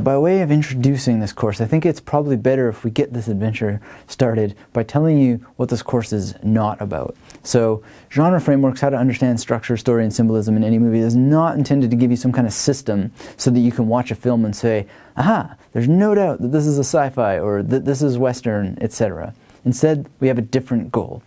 by way of introducing this course, I think it's probably better if we get this adventure started by telling you what this course is not about. So, genre frameworks, how to understand structure, story, and symbolism in any movie, is not intended to give you some kind of system so that you can watch a film and say, aha, there's no doubt that this is a sci-fi or that this is Western, etc. Instead, we have a different goal.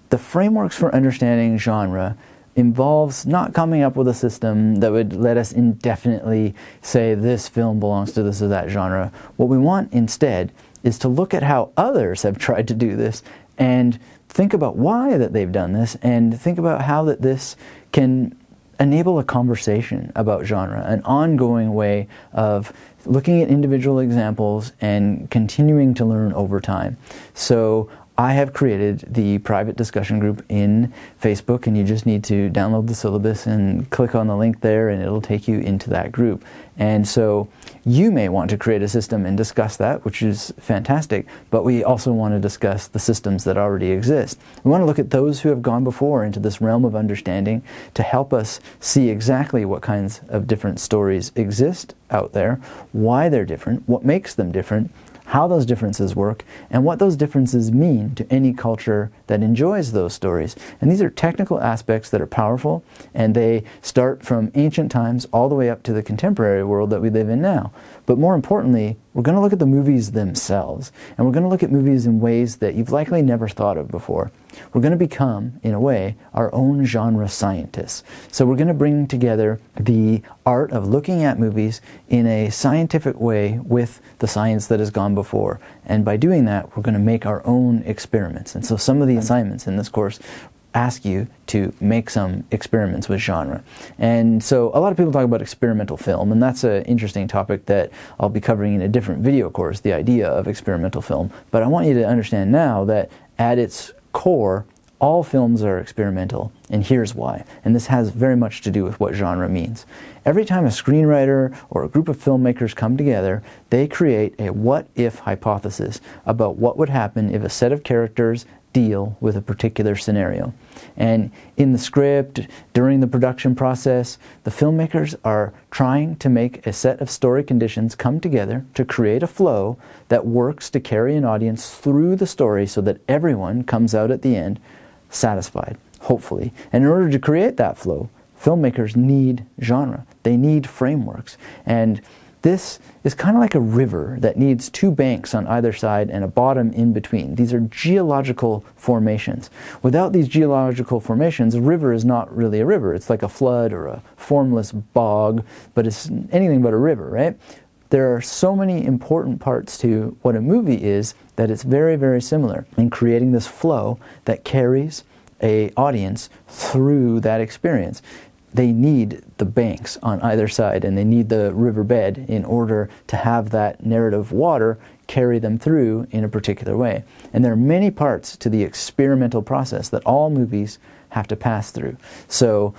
The frameworks for understanding genre involves not coming up with a system that would let us indefinitely say this film belongs to this or that genre. What we want instead is to look at how others have tried to do this and think about why that they've done this, and think about how that this can enable a conversation about genre, an ongoing way of looking at individual examples and continuing to learn over time. So I have created the private discussion group in Facebook, and you just need to download the syllabus and click on the link there, and it'll take you into that group. And so you may want to create a system and discuss that, which is fantastic, but we also want to discuss the systems that already exist. We want to look at those who have gone before into this realm of understanding to help us see exactly what kinds of different stories exist out there, why they're different, what makes them different, how those differences work, and what those differences mean to any culture that enjoys those stories. And these are technical aspects that are powerful, and they start from ancient times all the way up to the contemporary world that we live in now. But more importantly, we're going to look at the movies themselves, and we're going to look at movies in ways that you've likely never thought of before. We're going to become, in a way, our own genre scientists. So we're going to bring together the art of looking at movies in a scientific way with the science that has gone before. And by doing that, we're going to make our own experiments. And so some of the assignments in this course ask you to make some experiments with genre. And so a lot of people talk about experimental film, and that's an interesting topic that I'll be covering in a different video course, the idea of experimental film. But I want you to understand now that at its core, all films are experimental, and here's why. And this has very much to do with what genre means. Every time a screenwriter or a group of filmmakers come together, they create a what-if hypothesis about what would happen if a set of characters deal with a particular scenario. And in the script, during the production process, the filmmakers are trying to make a set of story conditions come together to create a flow that works to carry an audience through the story so that everyone comes out at the end satisfied, hopefully. And in order to create that flow, filmmakers need genre. They need frameworks. And this is kind of like a river that needs two banks on either side and a bottom in between. These are geological formations. Without these geological formations, a river is not really a river. It's like a flood or a formless bog, but it's anything but a river, right? There are so many important parts to what a movie is that it's very, very similar in creating this flow that carries an audience through that experience. They need the banks on either side, and they need the riverbed in order to have that narrative water carry them through in a particular way. And there are many parts to the experimental process that all movies have to pass through. So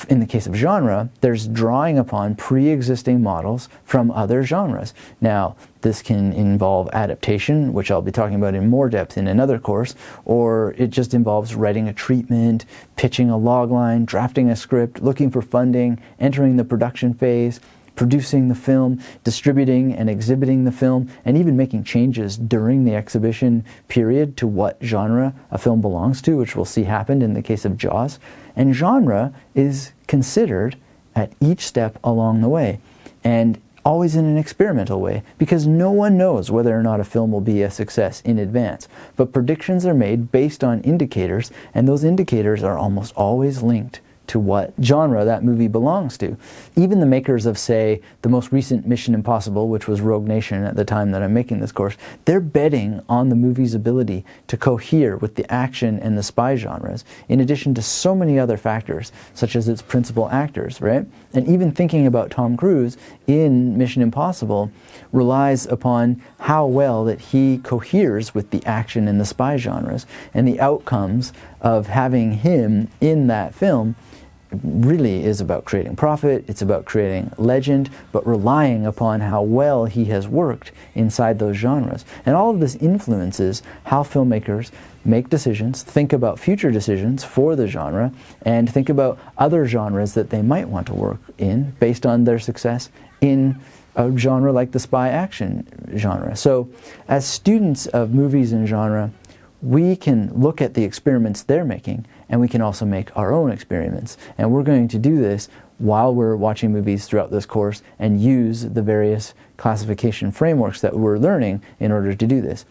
in the case of genre, there's drawing upon pre-existing models from other genres. Now, this can involve adaptation, which I'll be talking about in more depth in another course, or it just involves writing a treatment, pitching a logline, drafting a script, looking for funding, entering the production phase, producing the film, distributing and exhibiting the film, and even making changes during the exhibition period to what genre a film belongs to, which we'll see happened in the case of Jaws. And genre is considered at each step along the way, and always in an experimental way, because no one knows whether or not a film will be a success in advance. But predictions are made based on indicators, and those indicators are almost always linked to what genre that movie belongs to. Even the makers of, say, the most recent Mission Impossible, which was Rogue Nation at the time that I'm making this course, they're betting on the movie's ability to cohere with the action and the spy genres, in addition to so many other factors, such as its principal actors, right? And even thinking about Tom Cruise in Mission Impossible relies upon how well that he coheres with the action and the spy genres, and the outcomes of having him in that film really is about creating profit, it's about creating legend, but relying upon how well he has worked inside those genres. And all of this influences how filmmakers make decisions, think about future decisions for the genre, and think about other genres that they might want to work in based on their success in a genre like the spy action genre. So as students of movies and genre, we can look at the experiments they're making, and we can also make our own experiments. And we're going to do this while we're watching movies throughout this course and use the various classification frameworks that we're learning in order to do this.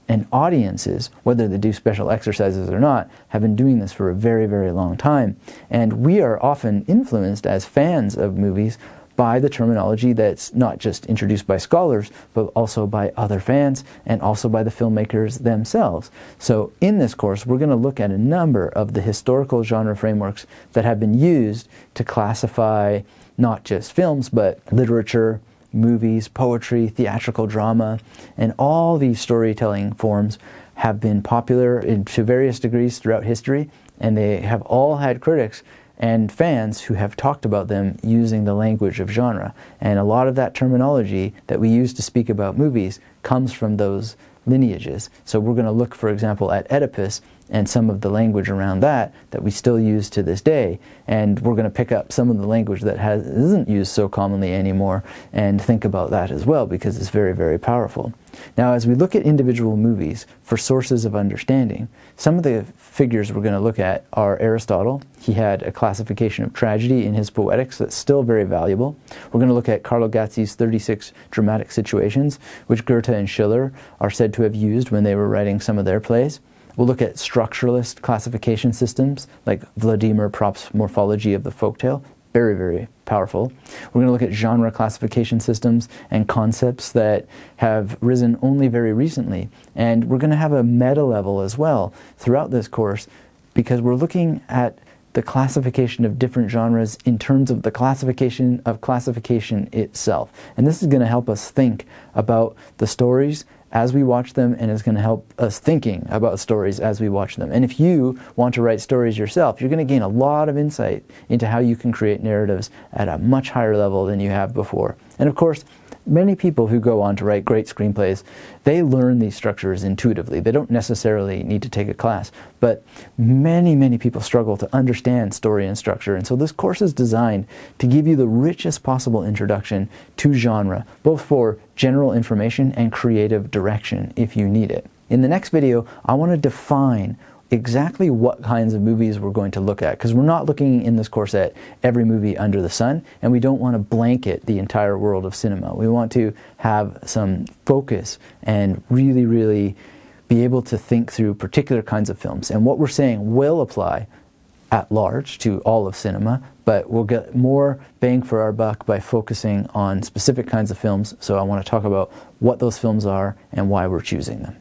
And audiences, whether they do special exercises or not, have been doing this for a very, very long time. And we are often influenced as fans of movies by the terminology that's not just introduced by scholars, but also by other fans and also by the filmmakers themselves. So in this course, we're going to look at a number of the historical genre frameworks that have been used to classify not just films, but literature, movies, poetry, theatrical drama, and all these storytelling forms have been popular to various degrees throughout history, and they have all had critics and fans who have talked about them using the language of genre. And a lot of that terminology that we use to speak about movies comes from those lineages. So we're going to look, for example, at Oedipus and some of the language around that we still use to this day. And we're going to pick up some of the language that isn't used so commonly anymore and think about that as well, because it's very, very powerful. Now, as we look at individual movies for sources of understanding, some of the figures we're going to look at are Aristotle. He had a classification of tragedy in his Poetics that's still very valuable. We're going to look at Carlo Gazzi's 36 dramatic situations, which Goethe and Schiller are said to have used when they were writing some of their plays. We'll look at structuralist classification systems like Vladimir Prop's morphology of the folktale. Very, very powerful. We're going to look at genre classification systems and concepts that have risen only very recently. And we're going to have a meta level as well throughout this course, because we're looking at the classification of different genres in terms of the classification of classification itself. And this is going to help us think about the stories as we watch them, and it's going to help us thinking about stories as we watch them. And if you want to write stories yourself, you're going to gain a lot of insight into how you can create narratives at a much higher level than you have before. And of course, many people who go on to write great screenplays, they learn these structures intuitively. They don't necessarily need to take a class, but many, many people struggle to understand story and structure. And so this course is designed to give you the richest possible introduction to genre, both for general information and creative direction if you need it. In the next video, I want to define exactly what kinds of movies we're going to look at, because we're not looking in this course at every movie under the sun, and we don't want to blanket the entire world of cinema. We want to have some focus and really, really be able to think through particular kinds of films. And what we're saying will apply at large to all of cinema, but we'll get more bang for our buck by focusing on specific kinds of films. So I want to talk about what those films are and why we're choosing them.